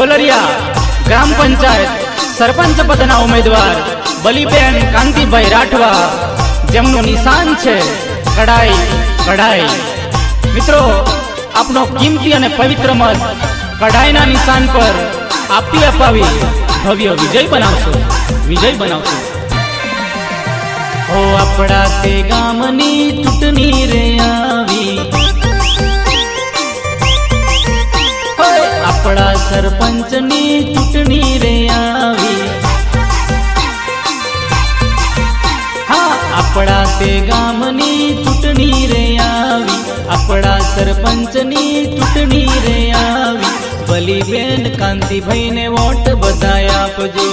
डोलरिया ग्राम पंचायत सरपंच पदना उम्मीदवार बलीबेन कांतिभाई राठवा जेमनु निशान छे कढ़ाई कढ़ाई। मित्रों आपनो कीमती अने पवित्र मत कढ़ाईना निशान पर आपी अपावी भव्य विजय बनावशो विजय बनावशो। ओ आपड़ा ते गामनी चूंटणी रे आवी आपड़ा सरपंचनी चूंटणी रे आवी। हाँ आपड़ा ते गामनी चूंटणी रे आवी आपड़ा सरपंचनी चूंटणी रे आवी। बलीबेन कांतिभाई ने वोट बधाई आपजो।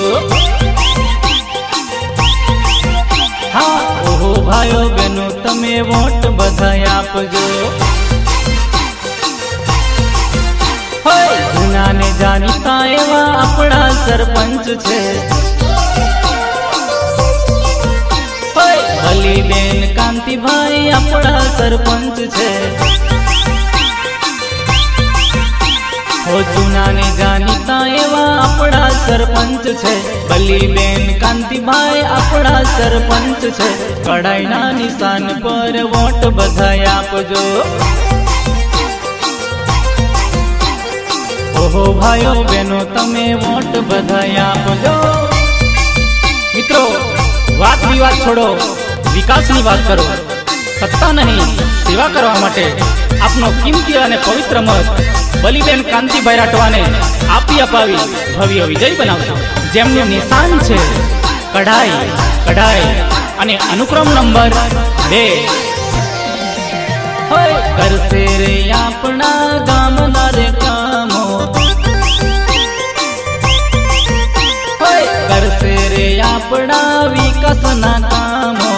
हाँ ओहो भाईओ बहनों तमे वोट बधाई आपजो। जूना ने जानीता एवा आपड़ा सरपंच छे बलीबेन कांतिभाई आपड़ा सरपंच छे। हो जूना ने जानीता एवा आपड़ा सरपंच छे बलीबेन कांतिभाई आपड़ा सरपंच छे। कढ़ाईना निशान पर वोट बधाई आपजो। ओहो भाईओ बहनों तमे वोट बधाई आपजो। मित्रों बात विवाद छोड़ो विकास की बात करो। सत्ता नहीं सेवा करवा माटे आपनो कीमती अने पवित्र मत बलीबेन कांतिभाई राठवा ने आपी अपावी भव्य विजय बनावशो। जेमनु निशान छे कढ़ाई कढ़ाई अने अनुक्रम नंबर 2। करसे रे आपना गामना रे कामो करसे रे आपना विकासना कामो।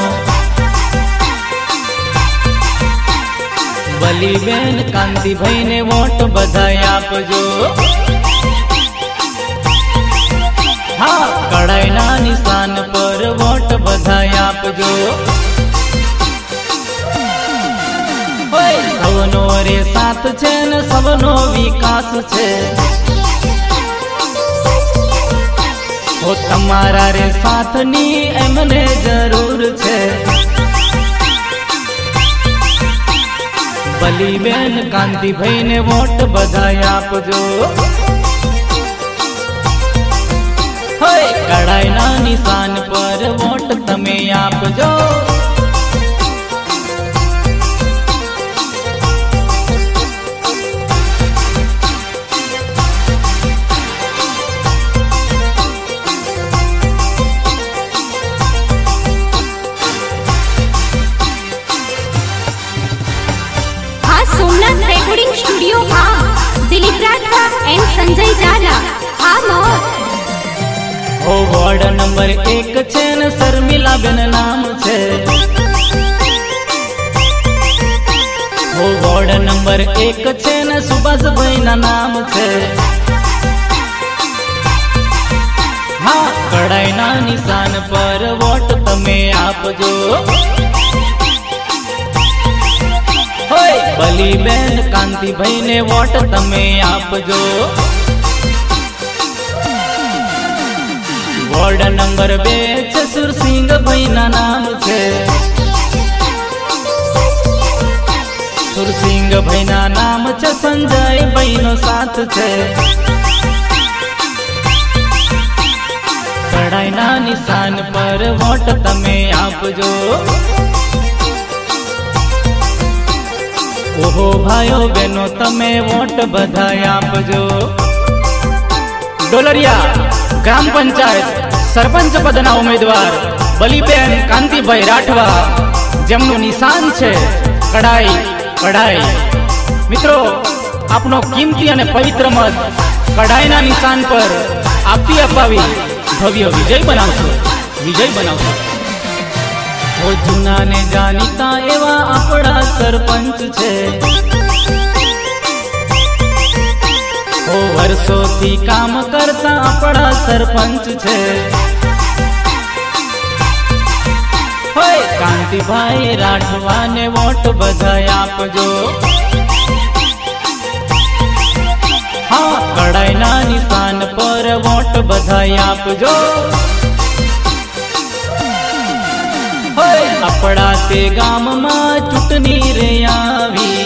बलीबेन कांतिभाई ने वोट बधाई आपजो। हाँ कढ़ाईना निशान पर वोट बधाई आपजो। सबनो रे साथ छे ने सबनो विकास छे। हो तमारा रे साथ नी एमने जरूर छे। बलीबेन कांतिभाई ने वोट बधाई आपजो। कढ़ाईना निशान पर वोट तमे आपजो। Somnath recording studio Dilip Rathwa and Sanjay Jala. ओ वार्ड नंबर 1 छे न शर्मिला बेन नाम छे। ओ वार्ड नंबर 1 छे न सुभाष भाई ना नाम छे। हाँ कढ़ाईना निशान पर वोट तमे आपजो। बलीबेन कांतिभाई ने वोट तमे आपजो। वार्ड नंबर 2 छे सुरसिंह भाई ना नाम छे। सुरसिंह भाई ना नाम छे संजय भाई नो साथ छे। कढ़ाईना निशान पर वोट तमे आपजो। ओहो भाईओ बहनों तमे वोट बधाई आपजो। डोलरिया ग्राम पंचायत सरपंच पदना उम्मीदवार बलीबेन कांतिभाई राठवा जेमनु निशान छे कढ़ाई कढ़ाई। मित्रों आपनो कीमती अने पवित्र मत कढ़ाईना निशान पर आपी अपावी भव्य विजय बनावशो विजय बनावशो। ओ जूना ने जानीता एवा आपड़ा सरपंच छे। ओ वर्षों थी काम करता आपड़ा सरपंच छे। कांतिभाई राठवा ने वोट बधाई आपजो। हाँ कढ़ाईना निशान બધાય આપજો. આપણા તે ગામમાં ચૂંટણી રે આવી,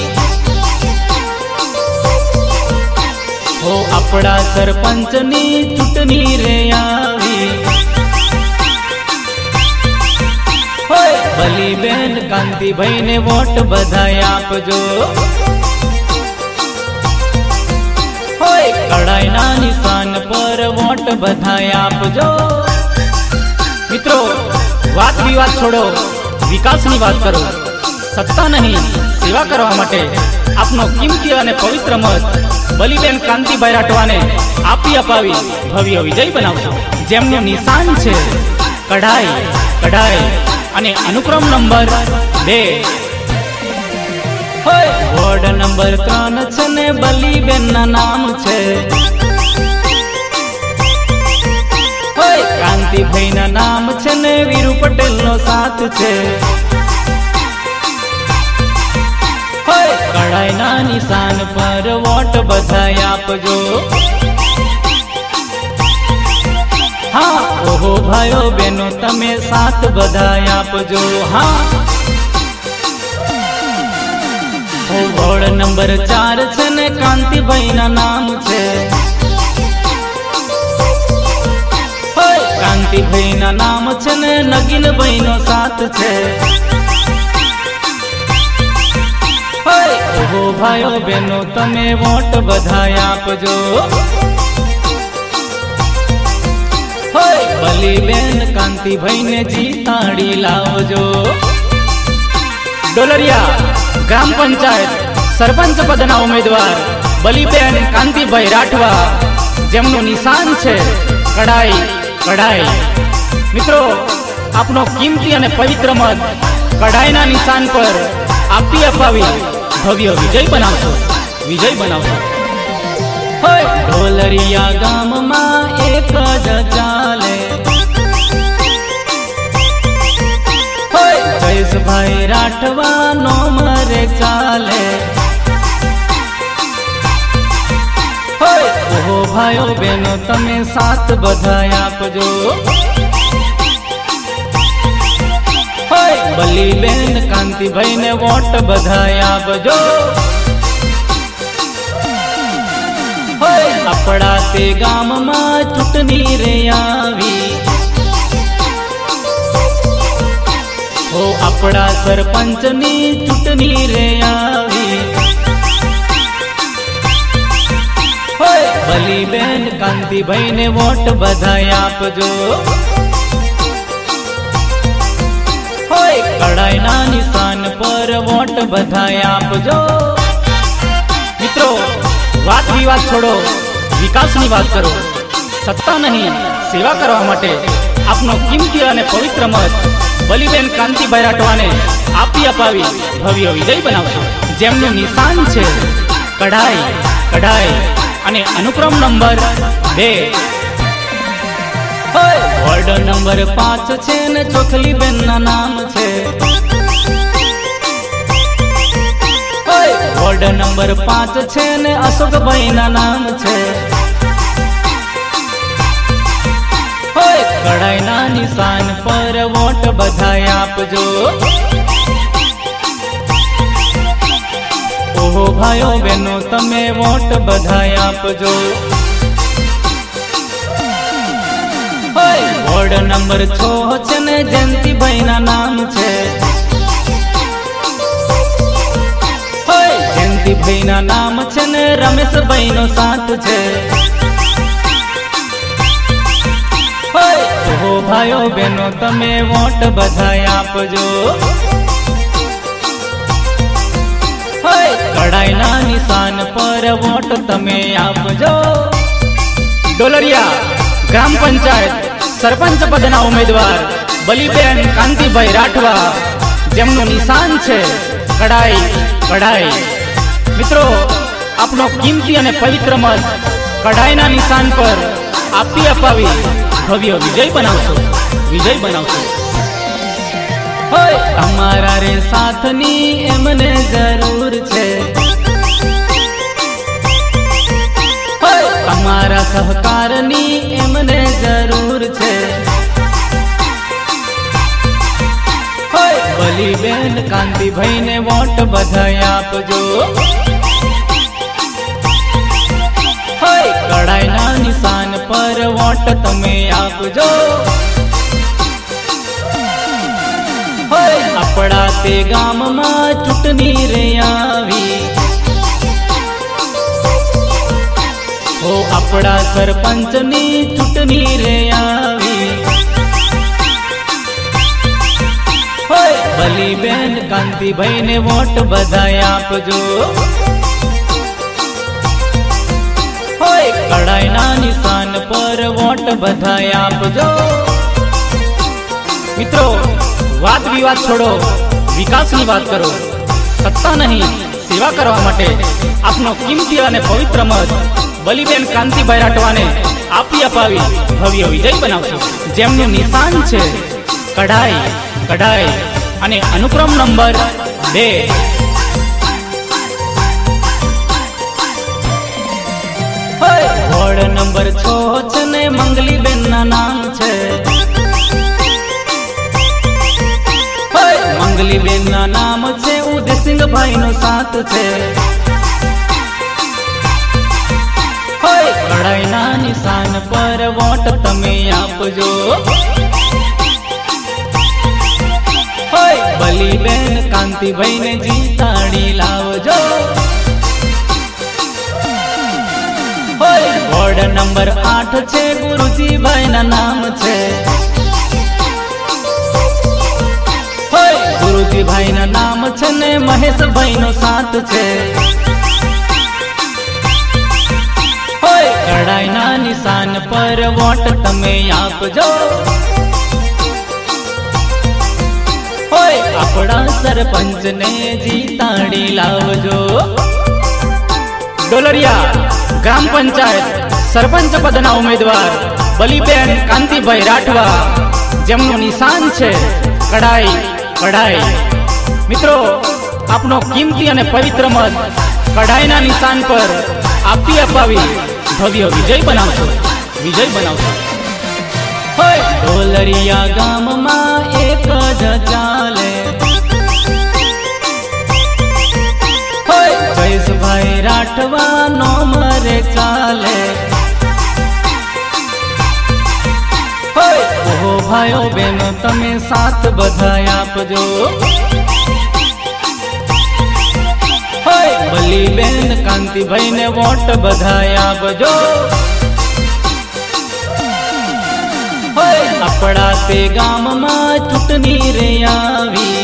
હો આપણા સરપંચની ચૂંટણી રે આવી. બલીબેન કાંતિભાઈ ને વોટ બધાય આપજો. કડાઈના નિશાન પર વોટ બધાય આપજો. મિત્રો, વાત વિવાદ છોડો, વિકાસની વાત કરો. સત્તા નહીં, સેવા કરવા માટે આપનો કિંમતી અને પવિત્ર મત બલીબેન કાંતિભાઈ રાઠવાને આપી અપાવી ભવ્ય વિજય બનાવશો. જેમનું નિશાન છે કઢાઈ, કઢાઈ અને અનુક્રમ નંબર 2. વોર્ડ નંબર 3 છે ને બલીબેન ના નામ છે. કાંતિભાઈ ના નામ છે ને વીરુ પટેલ નો સાથ છે. કડાઈ ના નિશાન પર વોટ બધાય આપજો. હા, ઓહો ભાઈઓ બહેનો તમે સાથ બધાય આપજો. હા, વોર્ડ નંબર 4 છે ને કાંતિભાઈ ના નામ છે. કાંતિભાઈ ના નામ છે ને નગીનભાઈ નો સાથ છે. ઓહો ભાઈઓ બહેનો તમે વોટ બધાય આપજો. બલીબેન કાંતિભાઈ ને જીતાડી લાવજો. ડોલરિયા ગ્રામ પંચાયત સરપંચ પદના ઉમેદવાર બલીબેન કાંતિભાઈ રાઠવા, જેમનું નિશાન છે કડાઈ, કઢાઈ. મિત્રો, આપનો કિંમતી અને પવિત્ર મત કઢાઈના નિશાન પર આપી અપાવી ભવ્ય વિજય બનાવશો, વિજય બનાવશો. ઢોલરિયા ગામમાં એક જ ચાલે, જયેશભાઈ રાઠવા નો મરે ચાલે. ઓહો ભાઈઓ બહેનો તમે સાથ બધાય આપજો. બલીબેન કાંતિભાઈ ને વોટ બધાય આપજો. આપણા તે ગામમાં ચૂંટણી રે આવી, હો આપણા સરપંચની ચૂંટણી રે આવી. બલીબેન કાંતિભાઈ ને વોટ બધાય આપજો. કડાઈના નિશાન પર વોટ બધાય આપજો. મિત્રો, વાત વિવાદ છોડો, વિકાસની વાત કરો. સત્તા નહીં, સેવા કરવા માટે આપનો કિંમતી અને પવિત્ર મત બલીબેન કાંતિભાઈ રાઠવાને આપી અપાવી ભવ્ય વિજય બનાવશો. જેમનું નિશાન છે કઢાઈ, કઢાઈ અને અનુક્રમ નંબર 2. વોર્ડ નંબર 5 છે ને ચોખલીબેન ના નામ છે. વોર્ડ નંબર 5 છે ને અશોકભાઈ ના નામ છે. કડાઈના નિશાન પર વોટ બધાય આપજો. ઓહો ભાઈઓ બહેનો તમે વોટ બધાય આપજો. વોર્ડ નંબર 6 છે ને જયંતિભાઈ ના નામ છે. જયંતિભાઈ ના નામ છે ને રમેશભાઈ નો સાથ છે. ઓહો ભાઈઓ બહેનો તમે વોટ બધાય આપજો. કડાઈના નિશાન પર વોટ તમે આપજો. ડોલરિયા ગ્રામ પંચાયત સરપંચ પદના ઉમેદવાર બલીબેન કાંતિભાઈ રાઠવા, જેમનું નિશાન છે કડાઈ, કઢાઈ. મિત્રો, આપનો કિંમતી અને પવિત્ર મત કઢાઈના નિશાન પર આપી અપાવી ભવ્ય વિજય બનાવશો, વિજય બનાવશો. તમારા રે સાથની એમને જરૂર છે. તમારા સહકારની એમને જરૂર છે. બલીબેન કાંતિભાઈને વોટ બધાય આપજો. કડાઈના નિશાન પર વોટ તમે આપજો. આપણા તે ગામમાં ચૂંટણી રે આવી. આપણા સરપંચની ચૂંટણી રે આવી. બલીબેન કાંતિભાઈને વોટ બધાય આપજો. કડાઈના નિશાન પર વોટ બધાય આપજો. મિત્રો, વાદ વિવાદ છોડો, વિકાસની વાત કરો. સત્તા નહીં, સેવા કરવા માટે આપનો કિંમતી અને પવિત્ર મત બલીબેન કાંતિભાઈ રાઠવાને આપી અપાવી ભવ્ય વિજય બનાવશો. જેમનું નિશાન છે કઢાઈ, કઢાઈ અને અનુક્રમ નંબર 2. વોર્ડ નંબર 6 છે ને મંગલીબેન ના નામ છે. મંગલીબેન ના નામ છે, ઉદયસિંહભાઈ નો સાથ છે. કડાઈના નિશાન પર વોટ તમે આપજો. બલીબેન કાંતિભાઈને જીતાડી લાવજો. વોર્ડ નંબર 8 છે, ગુરુજીભાઈ ના નામ છે. ગુરુજીભાઈ ના નામ છે ને મહેશભાઈ નો સાથ છે. કડાઈના નિશાન પર વોટ તમે આપજો. આપણા સરપંચને જીતાડી લાવજો. ડોલરિયા ગ્રામ પંચાયત સરપંચ પદના ઉમેદવાર બલીબેન કાંતિભાઈ રાઠવા, જેમનું નિશાન છે કડાઈ, કઢાઈ. મિત્રો, આપનો કિંમતી અને પવિત્ર મત કઢાઈના નિશાન પર આપી અપાવી ભવ્ય વિજય બનાવશો, વિજય બનાવશો. ડોલરિયા ગામમાં એક જ ચાલે. જયેશભાઈ રાઠવા નો મરે ચાલે. ઓહો ભાઈઓ બહેનો, તમે સાથ બધાય આપજો. બલીબેન કાંતિભાઈને વોટ બધાય આપજો. આપણા તે ગામમાં ચૂંટણી રે આવી.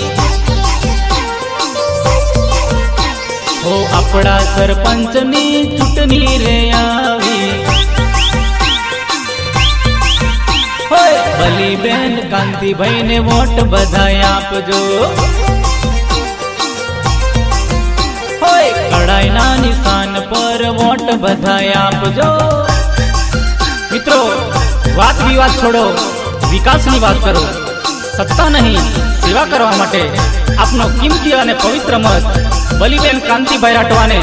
આપણા સરપંચની ચૂંટણી રે આવી. બલીબેન કાંતિભાઈને વોટ બધાય આપજો. કડાઈના નિશાન પર વોટ બધાય આપજો. મિત્રો, વાદ વિવાદ છોડો, વિકાસની વાત કરો. સત્તા નહીં, સેવા કરવા માટે આપનો કિંમતી અને પવિત્ર મત બલીબેન કાંતિભાઈ રાઠવાને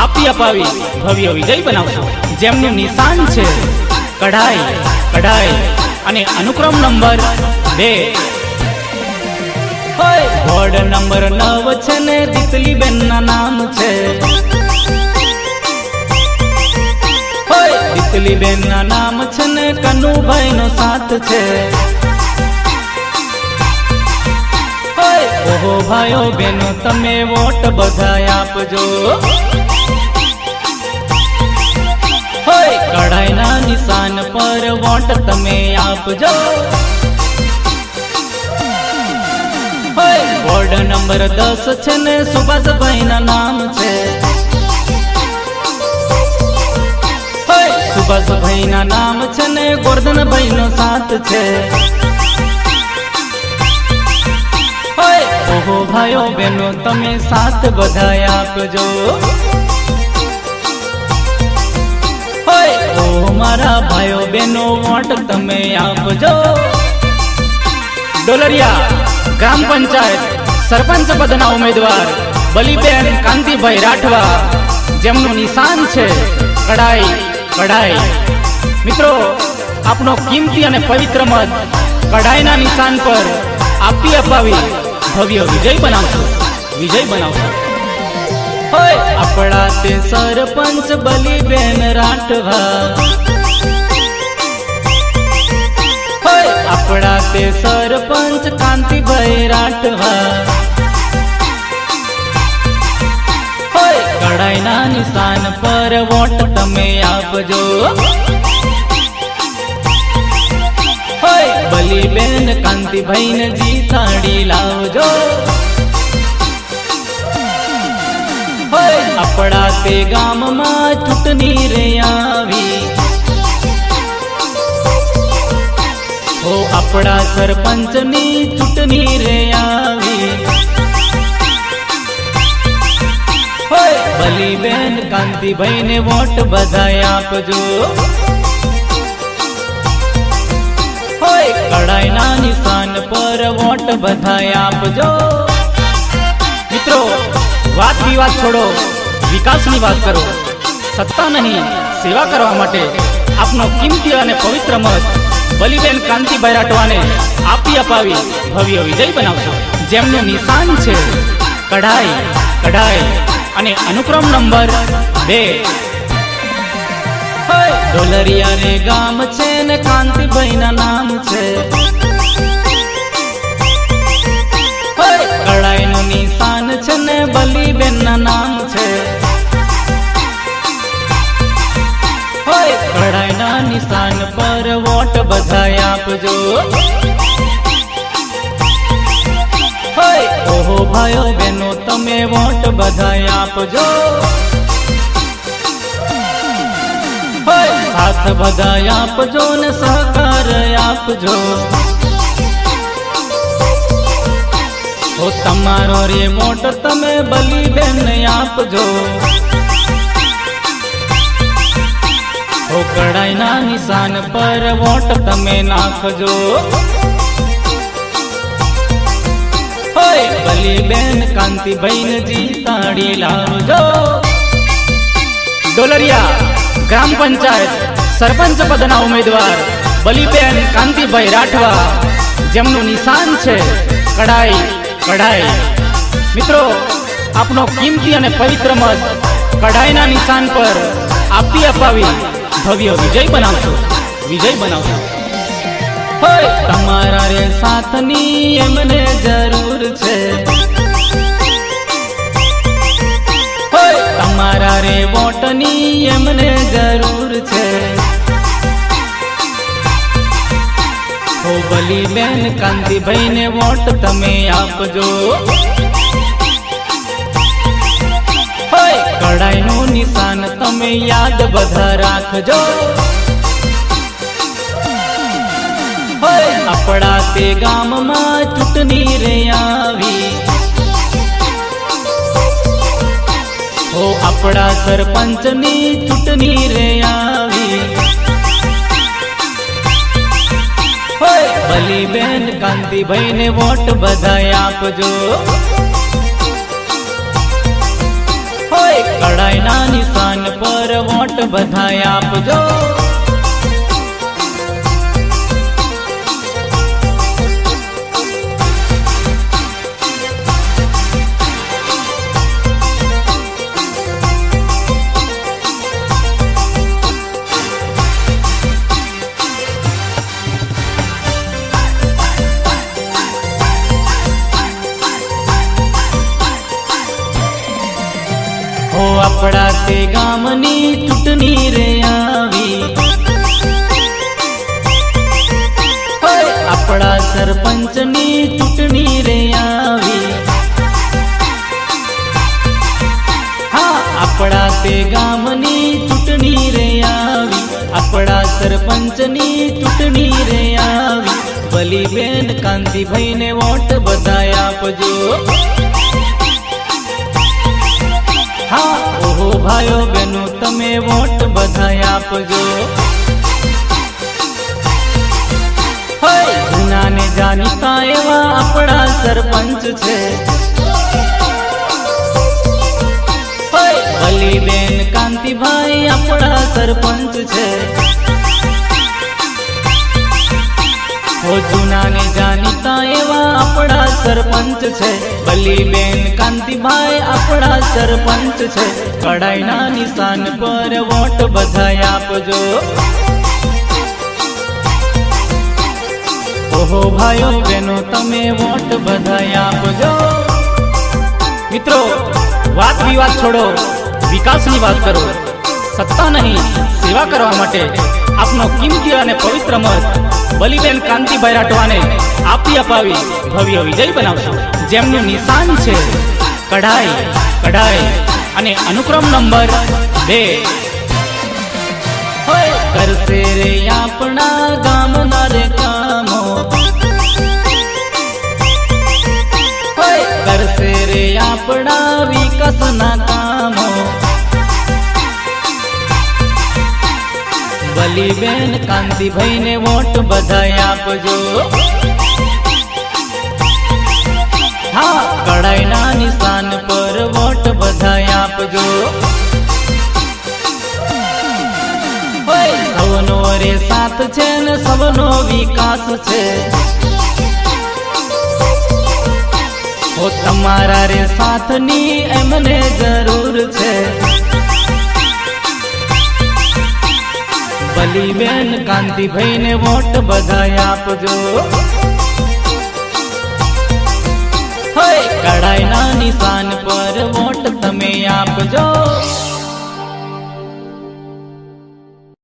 આપી અપાવી ભવ્ય વિજય બનાવશો. જેમનું નિશાન છે કઢાઈ, કઢાઈ અને અનુક્રમ નંબર 2. વોર્ડ નંબર 9 છે ને દીતલીબેન ના નામ છે. દીતલીબેન ના નામ છે ને કનુભાઈ નો સાથ છે. ઓહો ભાઈઓ બહેનો, તમે વોટ બધાય આપજો. કઢાઈના નિશાન પર વોટ તમે આપજો. વોર્ડ નંબર 10 છે ને સુભાષભાઈ ના નામ છે. સુભાષભાઈ ના નામ છે ને ગોરધનભાઈ નો સાથ છે. ઓહો ભાઈઓ બહેનો, તમે સાથ બધાય આપજો. ઓ મારા ભાઈઓ બહેનો, વોટ તમે આપજો. ડોલરિયા ગ્રામ પંચાયત સરપંચ પદના ઉમેદવાર બલીબેન કાંતિભાઈ રાઠવા, જેમનું નિશાન છે કડાઈ, કઢાઈ મિત્રો આપનો કિંમતી અને પવિત્ર મત કઢાઈના નિશાન પર આપી અપાવી ભવ્ય વિજય બનાવશો, વિજય બનાવશો. હોય આપણા તે સરપંચ બલીબેન રાઠવા, હોય આપણા તે સરપંચ કાંતિભાઈ રાઠવા, હોય કઢાઈના નિશાન પર વોટ તમે આપજો. હોય બલીબેન કાંતિભાઈને જીતાડી લાવજો. હોય આપણા તે ગામમાં ચૂંટણી રે આવી, હો આપણા સરપંચની ચૂંટણી રે આવી. હોય બલીબેન કાંતિભાઈને વોટ બધાય આપજો. હોય કઢાઈના નિશાન પર વોટ બધાય આપજો. મિત્રો વાત વિવાદ છોડો, વિકાસની વાત કરો. સત્તા નહીં, સેવા કરવા માટે આપનો કિંમતી અને પવિત્ર મત બલીબેન કાંતિભાઈ રાઠવાને આપી અપાવી ભવ્ય વિજય બનાવશો. જેમનું નિશાન છે કઢાઈ, કઢાઈ અને અનુક્રમ નંબર 2. ડોલરિયા રે ગામ છે ને કાંતિભાઈ ના નામ છે. કઢાઈ નું નિશાન છે ને બલીબેન ના નામ છે. કઢાઈ ના નિશાન પર વોટ બધાય આપજો. ઓહો ભાઈઓ બહેનો તમે વોટ બધાય આપજો. સાથ બધાય આપજો ને સહકાર આપજો. ઓ તમારો રે વોટ તમે બલીબેન આપજો. ઓ કઢાઈના નિશાન પર વોટ તમે નાખજો. હોય બલીબેન કાંતિભાઈને જીતાડી લાવજો. ડોલરિયા ગ્રામ પંચાયત સરપંચ પદના ઉમેદવાર બલીબેન કાંતિભાઈ રાઠવા, જેમનું નિશાન છે કઢાઈ, કઢાઈ. મિત્રો આપનો કિંમતી અને પવિત્ર મત કઢાઈના નિશાન પર આપી અપાવી ભવ્ય વિજય બનાવશો, વિજય બનાવશો. હોય તમારા રે સાથની એમને જરૂર છે. હોય તમારા રે વોટની એમને જરૂર છે. હો બલીબેન કાંતિભાઈને વોટ તમે આપજો. હોય કઢાઈનું નિશાન તમે યાદ બધા રાખજો. હોય આપણા તે ગામમાં ચૂંટણી રે આવી, હો આપણા સરપંચની ચૂંટણી રે આવી. હોય બલીબેન કાંતિભાઈને વોટ બધાય આપજો. હોય કઢાઈના નિશાન પર વોટ બધાય આપજો. હો આપણા તે ગામની ચૂંટણી રે આવી, હોય આપણા સરપંચની ચૂંટણી રે આવી. હા આપણા તે ગામની ચૂંટણી રે આવી, આપણા સરપંચની ચૂંટણી રે આવી. બલીબેન કાંતિભાઈને વોટ બધાય આપજો. હા ઓહો ભાઈઓ બહેનો તમે વોટ બધાય આપજો. હોય જૂના ને જાણીતા એવા આપણા સરપંચ છે. હોય બલીબેન કાંતિભાઈ આપણા સરપંચ છે. હો જૂના ને જાણીતા એવા આપણા સરપંચ છે, બલીબેન કાંતિભાઈ આપણા સરપંચ છે, કડાઈના નિશાન પર વોટ બધાય આપજો। ઓહો ભાઈઓ બહેનો તમે વોટ બધાય આપજો। મિત્રો વાત વિવાદ છોડો, વિકાસની વાત કરો। સત્તા નહીં, સેવા કરવા માટે આપનો કિંમતી અને પવિત્ર મત બલીબેન કાંતિભાઈ રાઠવાને આપી અપાવી ભવ્ય વિજય બનાવશો। જેમનું નિશાન છે કઢાઈ, કઢાઈ અને અનુક્રમ નંબર 2। હોય કરશે રે આપણા ગામના રે કામો, હોય કરશે રે આપણા વિકાસના કામો। બલીબેન કાંતિભાઈ ને વોટ બધાય આપજો। હા, કડાઈના નિશાન પર વોટ બધાય આપજો। હોય સૌનો રે સાથ છે ને સૌનો વિકાસ છે, હો તમારા રે સાથની એમને જરૂર છે। બલીબેન કાંતિભાઈ ને વોટ બધાય આપજો। હોય કડાઈના નિશાન પર વોટ તમે આપજો।